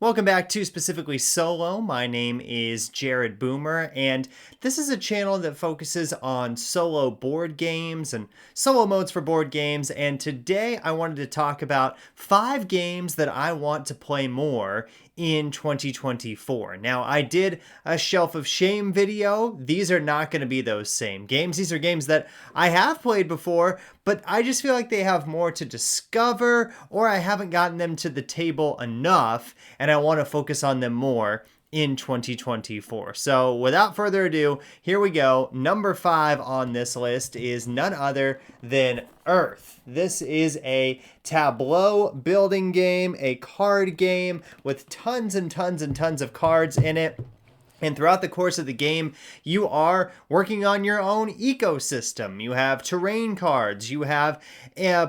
Welcome back to Specifically Solo. My name is Jared Boomer, and this is a channel that focuses on solo board games and solo modes for board games. And today I wanted to talk about 5 games that I want to play more in 2024. Now, I did a Shelf of Shame video. These are not going to be those same games. These are games that I have played before, but I just feel like they have more to discover, or I haven't gotten them to the table enough, and I want to focus on them more in 2024. So without further ado, here we go. Number 5 on this list is none other than Earth. This is a tableau building game, a card game with tons and tons and tons of cards in it. And throughout the course of the game, you are working on your own ecosystem. You have terrain cards, you have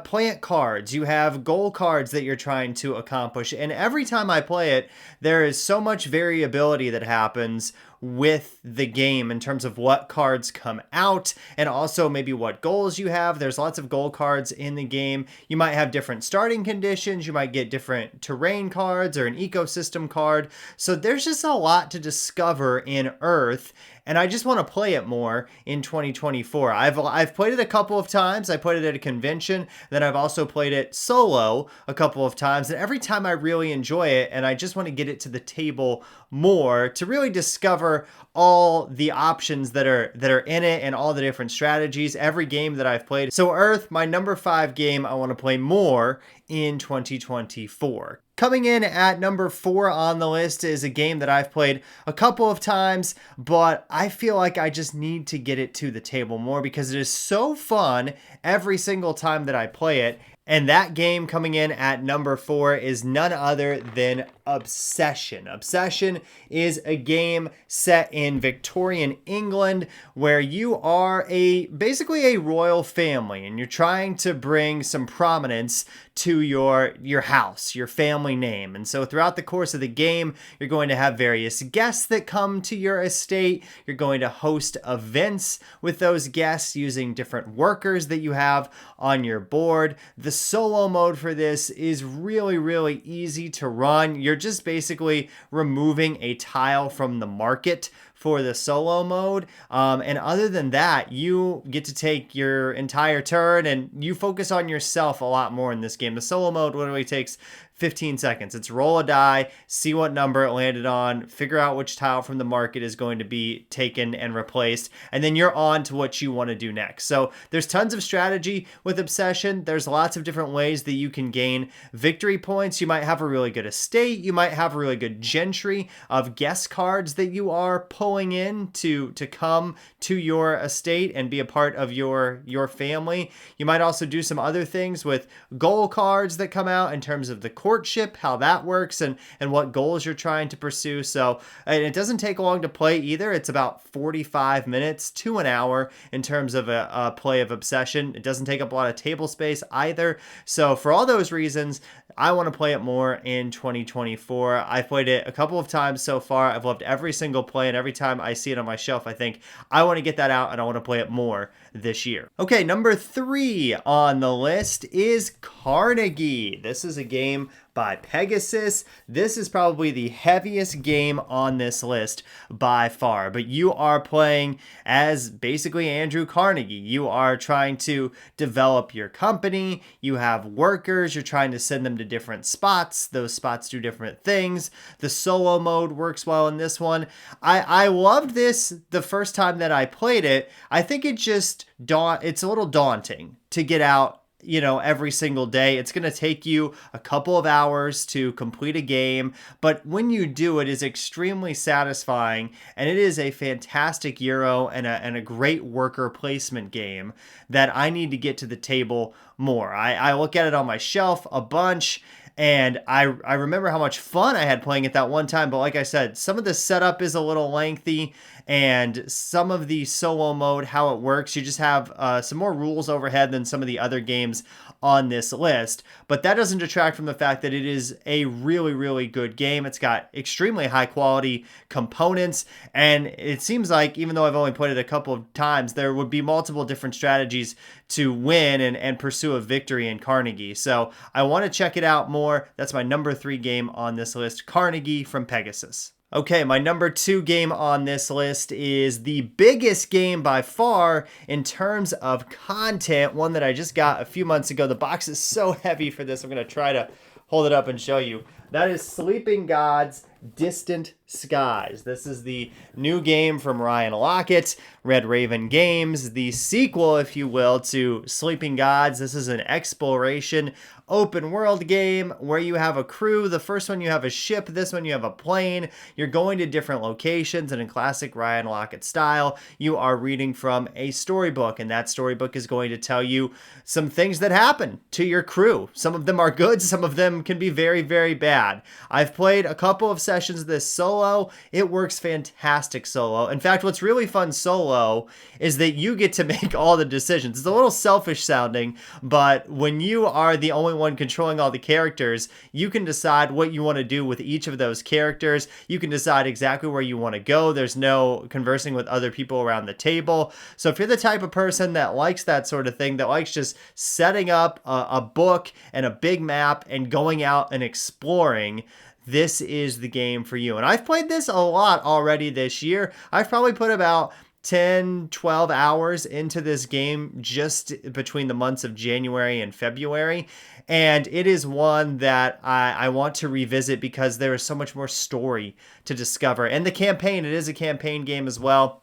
plant cards, you have goal cards that you're trying to accomplish. And every time I play it, there is so much variability that happens with the game in terms of what cards come out and also maybe what goals you have. There's lots of goal cards in the game. You might have different starting conditions. You might get different terrain cards or an ecosystem card. So there's just a lot to discover in Earth, and I just want to play it more in 2024. I've played it a couple of times. I played it at a convention. Then I've also played it solo a couple of times, and every time I really enjoy it, and I just want to get it to the table more to really discover all the options that are in it and all the different strategies, every game that I've played. So Earth, my number 5 game I want to play more in 2024. Coming in at number 4 on the list is a game that I've played a couple of times, but I feel like I just need to get it to the table more because it is so fun every single time that I play it. And that game coming in at number 4 is none other than Obsession. Obsession is a game set in Victorian England where you are basically a royal family, and you're trying to bring some prominence to your house, your family name. And so throughout the course of the game, you're going to have various guests that come to your estate. You're going to host events with those guests using different workers that you have on your board. The solo mode for this is really, really easy to run. You're just basically removing a tile from the market for the solo mode. And other than that, you get to take your entire turn and you focus on yourself a lot more in this game. The solo mode literally takes 15 seconds. It's roll a die, see what number it landed on, figure out which tile from the market is going to be taken and replaced, and then you're on to what you want to do next. So there's tons of strategy with Obsession. There's lots of different ways that you can gain victory points. You might have a really good estate. You might have a really good gentry of guest cards that you are pulling in to come to your estate and be a part of your family. You might also do some other things with goal cards that come out in terms of the courtship, how that works, and what goals you're trying to pursue. So, and it doesn't take long to play either. It's about 45 minutes to an hour in terms of a play of Obsession. It doesn't take up a lot of table space either. So for all those reasons, I want to play it more in 2024. I've played it a couple of times so far. I've loved every single play, and every time I see it on my shelf, I think I want to get that out and I want to play it more this year. Okay, number 3 on the list is Carnegie. This is a game by Pegasus. This is probably the heaviest game on this list by far, but you are playing as basically Andrew Carnegie. You are trying to develop your company. You have workers. You're trying to send them to different spots. Those spots do different things. The solo mode works well in this one. I loved this the first time that I played it. I think it's a little daunting to get out every single day. It's going to take you a couple of hours to complete a game, but when you do, it is extremely satisfying, and it is a fantastic Euro and a great worker placement game that I need to get to the table more. I look at it on my shelf a bunch, and I remember how much fun I had playing it that one time, but like I said, some of the setup is a little lengthy, and some of the solo mode, how it works, you just have some more rules overhead than some of the other games on this list, but that doesn't detract from the fact that it is a really, really good game. It's got extremely high quality components, and it seems like, even though I've only played it a couple of times, there would be multiple different strategies to win and pursue a victory in Carnegie. So I want to check it out more. That's my number 3 game on this list, Carnegie from Pegasus. Okay, my number 2 game on this list is the biggest game by far in terms of content, one that I just got a few months ago. The box is so heavy for this, I'm going to try to hold it up and show you. That is Sleeping Gods Distant Skies. This is the new game from Ryan Laukat, Red Raven Games, the sequel, if you will, to Sleeping Gods. This is an exploration open world game where you have a crew. The first one you have a ship, this one you have a plane. You're going to different locations, and in classic Ryan Laukat style, you are reading from a storybook, and that storybook is going to tell you some things that happen to your crew. Some of them are good, some of them can be very, very bad. I've played a couple of sessions of this solo. It works fantastic solo. In fact, what's really fun solo is that you get to make all the decisions. It's a little selfish sounding, but when you are the only one controlling all the characters, you can decide what you want to do with each of those characters. You can decide exactly where you want to go. There's no conversing with other people around the table. So if you're the type of person that likes that sort of thing, that likes just setting up a book and a big map and going out and exploring, this is the game for you. And I've played this a lot already this year. I've probably put about 10, 12 hours into this game just between the months of January and February. And it is one that I want to revisit because there is so much more story to discover. And the campaign, it is a campaign game as well.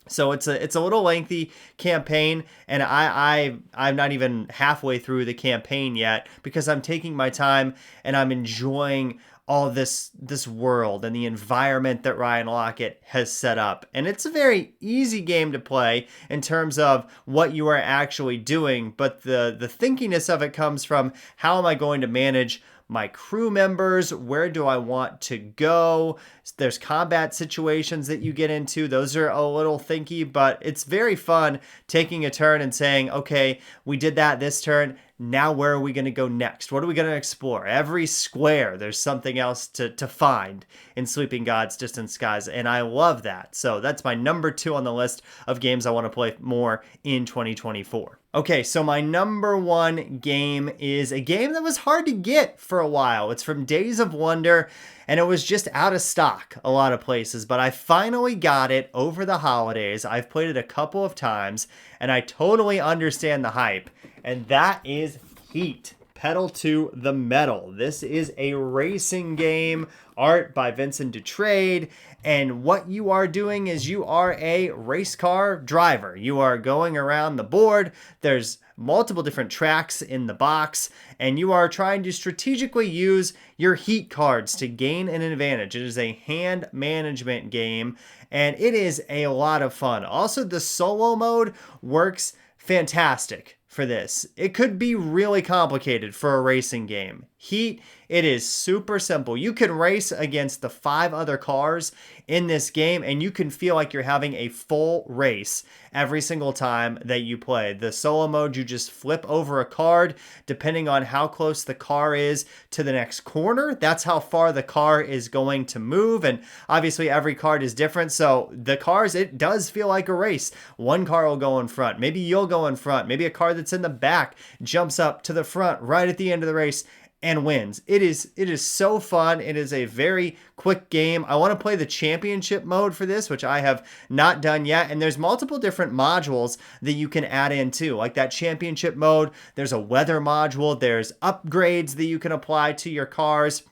So it's a little lengthy campaign, and I'm not even halfway through the campaign yet because I'm taking my time and I'm enjoying all this world and the environment that Ryan Laukat has set up. And it's a very easy game to play in terms of what you are actually doing, but the thinkiness of it comes from how am I going to manage my crew members? Where do I want to go? There's combat situations that you get into. Those are a little thinky, but it's very fun taking a turn and saying, okay, we did that this turn. Now where are we going to go next? What are we going to explore? Every square, there's something else to find in Sleeping Gods Distant Skies, and I love that. So that's my number 2 on the list of games I want to play more in 2024. Okay, so my number 1 game is a game that was hard to get for a while. It's from Days of Wonder, and it was just out of stock a lot of places, but I finally got it over the holidays. I've played it a couple of times, and I totally understand the hype, and that is Heat. Pedal to the Metal. This is a racing game, art by Vincent Duttrade, and what you are doing is you are a race car driver. You are going around the board. There's multiple different tracks in the box, and you are trying to strategically use your heat cards to gain an advantage. It is a hand management game, and it is a lot of fun. Also, the solo mode works fantastic for this. It could be really complicated for a racing game. Heat, it is super simple. You can race against the 5 other cars in this game, and you can feel like you're having a full race every single time that you play. The solo mode, you just flip over a card depending on how close the car is to the next corner. That's how far the car is going to move, and obviously every card is different, so the cars, it does feel like a race. One car will go in front, maybe you'll go in front, maybe a car that's in the back jumps up to the front right at the end of the race and wins. It is so fun. It is a very quick game. I want to play the championship mode for this, which I have not done yet. And there's multiple different modules that you can add in too. Like that championship mode, there's a weather module, there's upgrades that you can apply to your cars.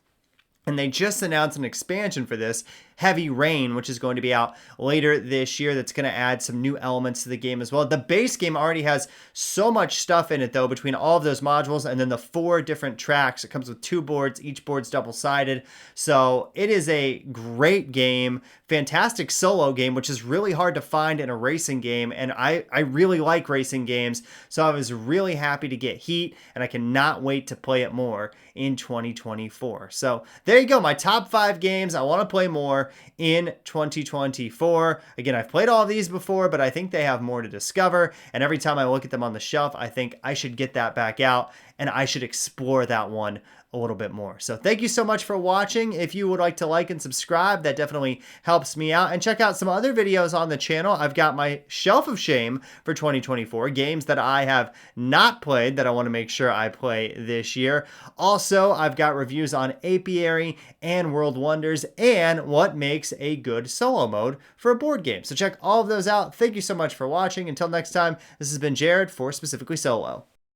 And they just announced an expansion for this, Heavy Rain, which is going to be out later this year. That's going to add some new elements to the game as well. The base game already has so much stuff in it, though, between all of those modules and then the 4 different tracks. It comes with 2 boards. Each board's double-sided. So it is a great game, fantastic solo game, which is really hard to find in a racing game. And I really like racing games, so I was really happy to get Heat, and I cannot wait to play it more in 2024. So there you go, my top 5 games I want to play more in 2024. Again, I've played all of these before, but I think they have more to discover, and every time I look at them on the shelf, I think I should get that back out and I should explore that one a little bit more. So thank you so much for watching. If you would like to like and subscribe, that definitely helps me out. And check out some other videos on the channel. I've got my Shelf of Shame for 2024, games that I have not played that I want to make sure I play this year. Also, I've got reviews on Apiary and World Wonders and what makes a good solo mode for a board game. So check all of those out. Thank you so much for watching. Until next time, this has been Jared for Specifically Solo.